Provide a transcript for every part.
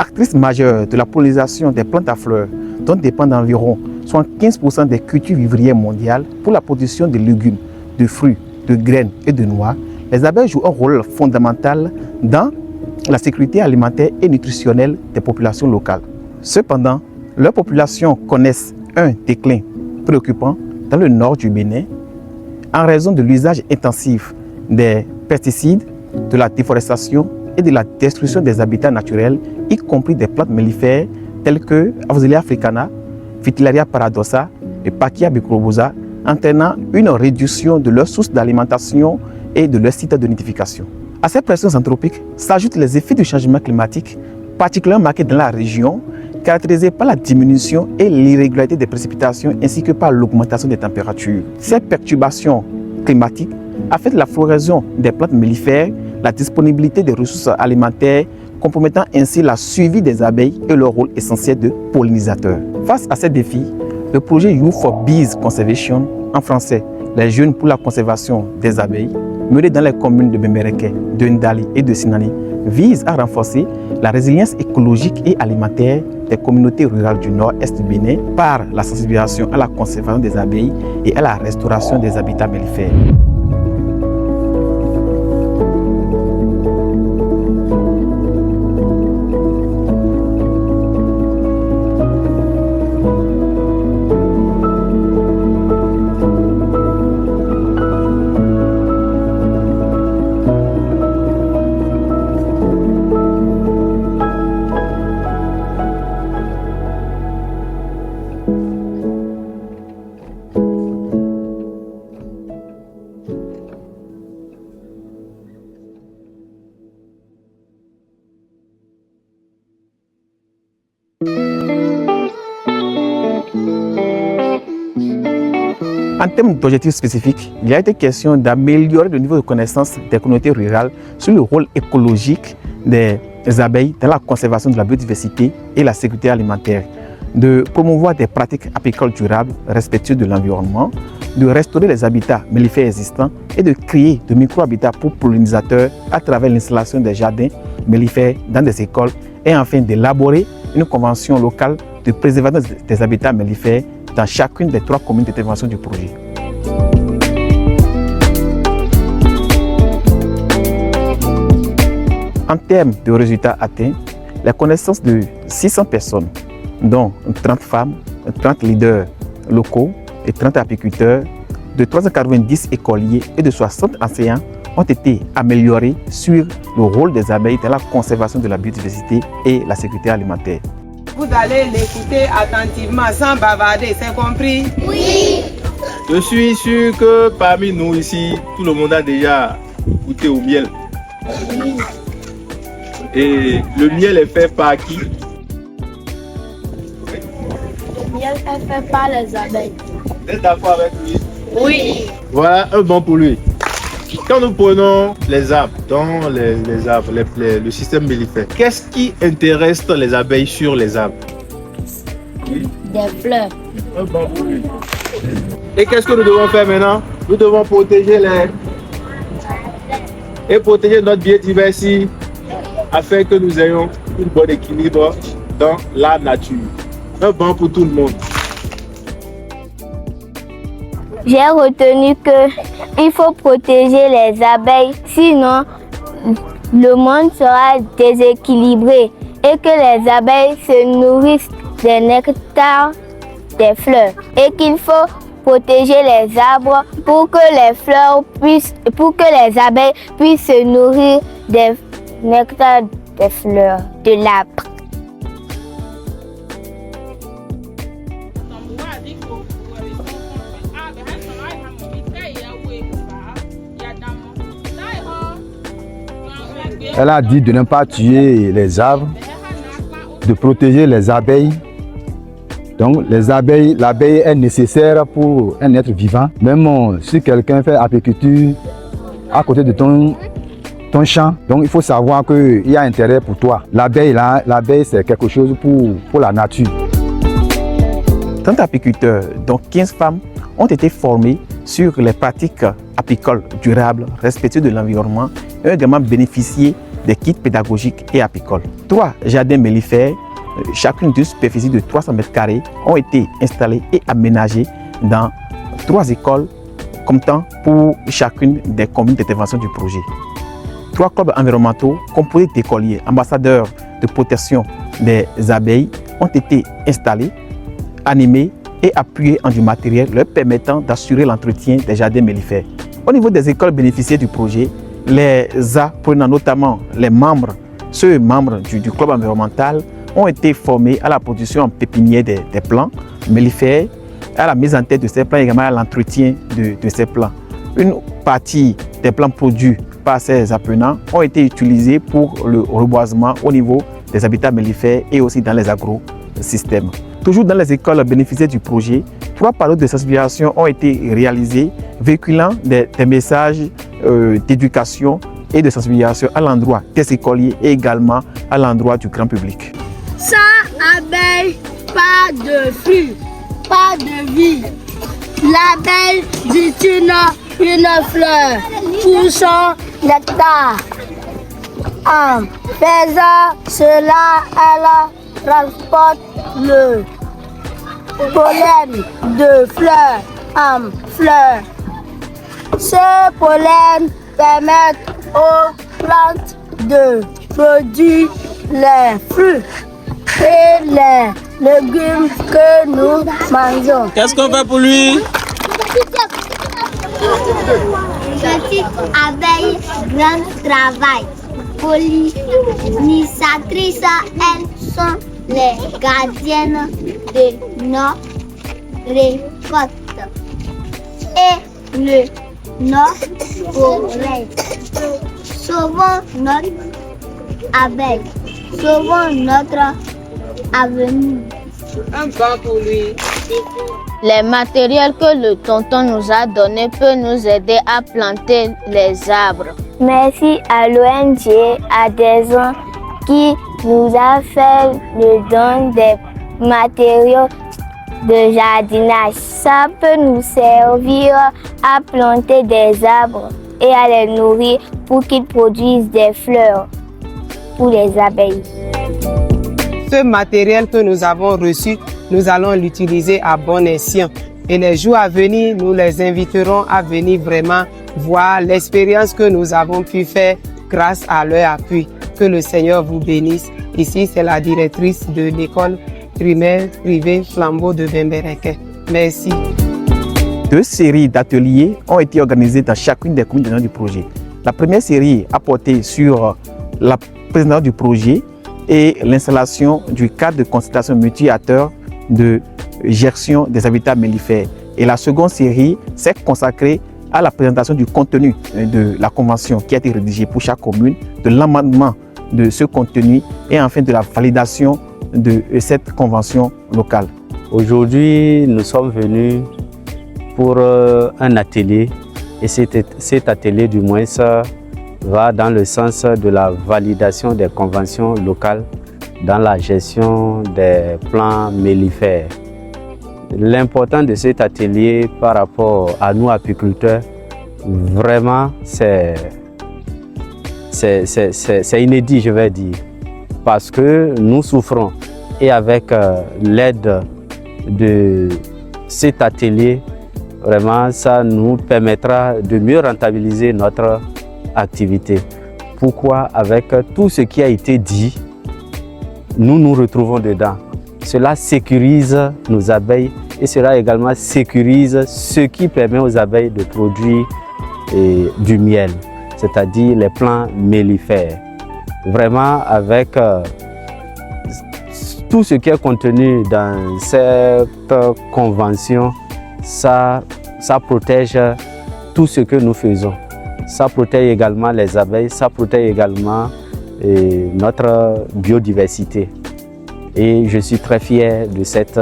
Actrice majeure de la pollinisation des plantes à fleurs, dont dépendent environ 75% des cultures vivrières mondiales pour la production de légumes, de fruits, de graines et de noix, les abeilles jouent un rôle fondamental dans la sécurité alimentaire et nutritionnelle des populations locales. Cependant, leurs populations connaissent un déclin préoccupant dans le nord du Bénin en raison de l'usage intensif des pesticides, de la déforestation et de la destruction des habitats naturels, y compris des plantes mellifères telles que Phacelia africana, Vitellaria paradoxa et Pachia bicrobosa, entraînant une réduction de leurs sources d'alimentation et de leurs sites de nidification. À ces pressions anthropiques s'ajoutent les effets du changement climatique, particulièrement marqués dans la région, caractérisée par la diminution et l'irrégularité des précipitations ainsi que par l'augmentation des températures. Ces perturbations climatiques affectent la floraison des plantes mellifères, la disponibilité des ressources alimentaires, compromettant ainsi la survie des abeilles et leur rôle essentiel de pollinisateur. Face à ces défis, le projet Youth for Bees Conservation, en français, les jeunes pour la conservation des abeilles, mené dans les communes de Bembereke, de Ndali et de Sinani, vise à renforcer la résilience écologique et alimentaire des communautés rurales du nord-est du Bénin par la sensibilisation à la conservation des abeilles et à la restauration des habitats mellifères. En termes d'objectifs spécifiques, il a été question d'améliorer le niveau de connaissance des communautés rurales sur le rôle écologique des abeilles dans la conservation de la biodiversité et la sécurité alimentaire, de promouvoir des pratiques apicoles durables, respectueuses de l'environnement, de restaurer les habitats mellifères existants et de créer de micro-habitats pour pollinisateurs à travers l'installation des jardins mellifères dans des écoles et enfin d'élaborer une convention locale de préservation des habitats mellifères dans chacune des 3 communes d'intervention du projet. En termes de résultats atteints, la connaissance de 600 personnes, dont 30 femmes, 30 leaders locaux et 30 apiculteurs, de 390 écoliers et de 60 enseignants ont été améliorés sur le rôle des abeilles dans la conservation de la biodiversité et la sécurité alimentaire. Vous allez l'écouter attentivement sans bavarder, c'est compris? Oui. Je suis sûr que parmi nous ici, tout le monde a déjà goûté au miel. Oui. Et le miel est fait par qui? Le miel est fait par les abeilles. Vous êtes d'accord avec lui? Oui. Voilà un bon pour lui. Quand nous prenons les arbres, dans les arbres, le système mellifère, qu'est-ce qui intéresse les abeilles sur les arbres? Des fleurs. Un bon pour lui. Et qu'est-ce que nous devons faire maintenant? Nous devons protéger protéger notre biodiversité afin que nous ayons un bon équilibre dans la nature. Un bon pour tout le monde. J'ai retenu qu'il faut protéger les abeilles, sinon le monde sera déséquilibré et que les abeilles se nourrissent des nectars des fleurs et qu'il faut protéger les arbres pour que les abeilles puissent se nourrir des nectars des fleurs de l'arbre. Elle a dit de ne pas tuer les arbres, de protéger les abeilles. Donc l'abeille est nécessaire pour un être vivant. Même si quelqu'un fait apiculture à côté de ton champ, donc il faut savoir qu'il y a intérêt pour toi. L'abeille c'est quelque chose pour la nature. 30 apiculteurs, dont 15 femmes, ont été formés sur les pratiques apicoles durables, respectueuses de l'environnement et ont également bénéficié des kits pédagogiques et apicoles. 3 jardins mellifères, chacune d'une superficie de 300 m², ont été installés et aménagés dans 3 écoles comptant pour chacune des communes d'intervention du projet. 3 clubs environnementaux composés d'écoliers, ambassadeurs de protection des abeilles ont été installés, animés et appuyés en du matériel leur permettant d'assurer l'entretien des jardins mellifères. Au niveau des écoles bénéficiaires du projet, les apprenants, notamment ceux membres du club environnemental, ont été formés à la production en pépinière des plants mellifères, à la mise en tête de ces plants et également à l'entretien de ces plants. Une partie des plants produits par ces apprenants ont été utilisés pour le reboisement au niveau des habitats mellifères et aussi dans les agro-systèmes. Toujours dans les écoles bénéficiaires du projet, 3 panneaux de sensibilisation ont été réalisés, véhiculant des messages d'éducation et de sensibilisation à l'endroit des écoliers et également à l'endroit du grand public. Sans abeille, pas de fruits, pas de vie. L'abeille dit une fleur pour son nectar. En faisant cela, elle transporte le pollen de fleur en fleur. Ce pollen permet aux plantes de produire les fruits et les légumes que nous mangeons. Qu'est-ce qu'on fait pour lui? Petite abeille, grand travail. Pollinisatrices, elles sont les gardiennes de nos récoltes et nos forêts. Sauvons notre abeille, sauvons notre avenir. Un banc pour lui. Les matériels que le tonton nous a donnés peuvent nous aider à planter les arbres. Merci à l'ONG Adhésion qui nous a fait le don des matériaux de jardinage. Ça peut nous servir à planter des arbres et à les nourrir pour qu'ils produisent des fleurs pour les abeilles. Ce matériel que nous avons reçu, nous allons l'utiliser à bon escient. Et les jours à venir, nous les inviterons à venir vraiment voir l'expérience que nous avons pu faire grâce à leur appui. Que le Seigneur vous bénisse. Ici, c'est la directrice de l'école primaire privée Flambeau de Bembereke. Merci. 2 séries d'ateliers ont été organisées dans chacune des communes du projet. La première série a porté sur la présentation du projet et l'installation du cadre de consultation multi-acteurs de gestion des habitats mellifères. Et la seconde série s'est consacrée à la présentation du contenu de la convention qui a été rédigée pour chaque commune, de l'amendement de ce contenu et enfin de la validation de cette convention locale. Aujourd'hui, nous sommes venus pour un atelier et cet atelier du moins va dans le sens de la validation des conventions locales dans la gestion des plants mellifères. L'important de cet atelier par rapport à nous apiculteurs, vraiment c'est inédit, je vais dire, parce que nous souffrons et avec l'aide de cet atelier, vraiment ça nous permettra de mieux rentabiliser notre activité. Pourquoi? Avec tout ce qui a été dit, nous nous retrouvons dedans. Cela sécurise nos abeilles et cela également sécurise ce qui permet aux abeilles de produire du miel, c'est-à-dire les plants mellifères. Vraiment avec tout ce qui est contenu dans cette convention, ça protège tout ce que nous faisons. Ça protège également les abeilles, ça protège également notre biodiversité. Et je suis très fier de cet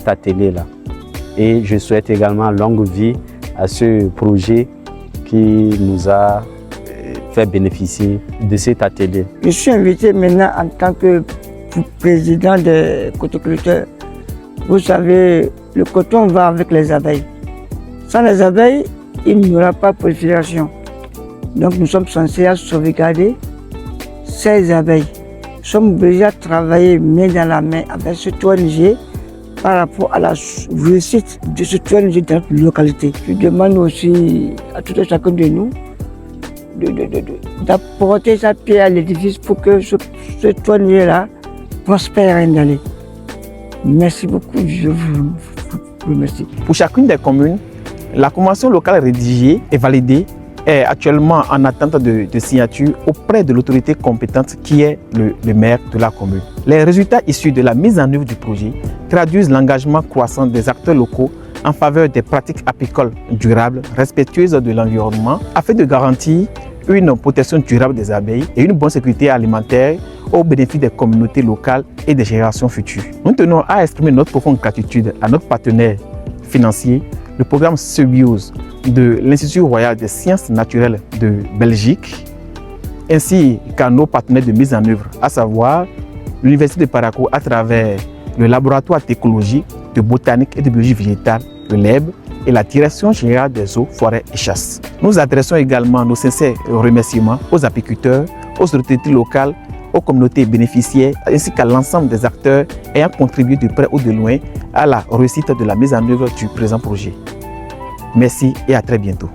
atelier-là. Et je souhaite également longue vie à ce projet qui nous a fait bénéficier de cet atelier. Je suis invité maintenant en tant que président des cotoculteurs. Vous savez, le coton va avec les abeilles. Sans les abeilles, il n'y aura pas de prolifération. Donc nous sommes censés sauvegarder ces abeilles. Nous sommes obligés à travailler main dans la main avec cette ONG par rapport à la réussite de cette ONG dans notre localité. Je demande aussi à tout et chacun de nous d'apporter sa pierre à l'édifice pour que cette ONG-là prospère et d'aller. Merci beaucoup, je vous remercie. Pour chacune des communes, la convention locale rédigée et validée est actuellement en attente de signature auprès de l'autorité compétente qui est le maire de la commune. Les résultats issus de la mise en œuvre du projet traduisent l'engagement croissant des acteurs locaux en faveur des pratiques apicoles durables, respectueuses de l'environnement, afin de garantir une protection durable des abeilles et une bonne sécurité alimentaire au bénéfice des communautés locales et des générations futures. Nous tenons à exprimer notre profonde gratitude à notre partenaire financier, le programme Sebiose de l'Institut royal des sciences naturelles de Belgique, ainsi qu'à nos partenaires de mise en œuvre, à savoir l'Université de Parakou à travers le laboratoire d'écologie, de botanique et de biologie végétale, le LEB, et la Direction générale des eaux, forêts et chasses. Nous adressons également nos sincères remerciements aux apiculteurs, aux autorités locales, aux communautés bénéficiaires, ainsi qu'à l'ensemble des acteurs ayant contribué de près ou de loin à la réussite de la mise en œuvre du présent projet. Merci et à très bientôt.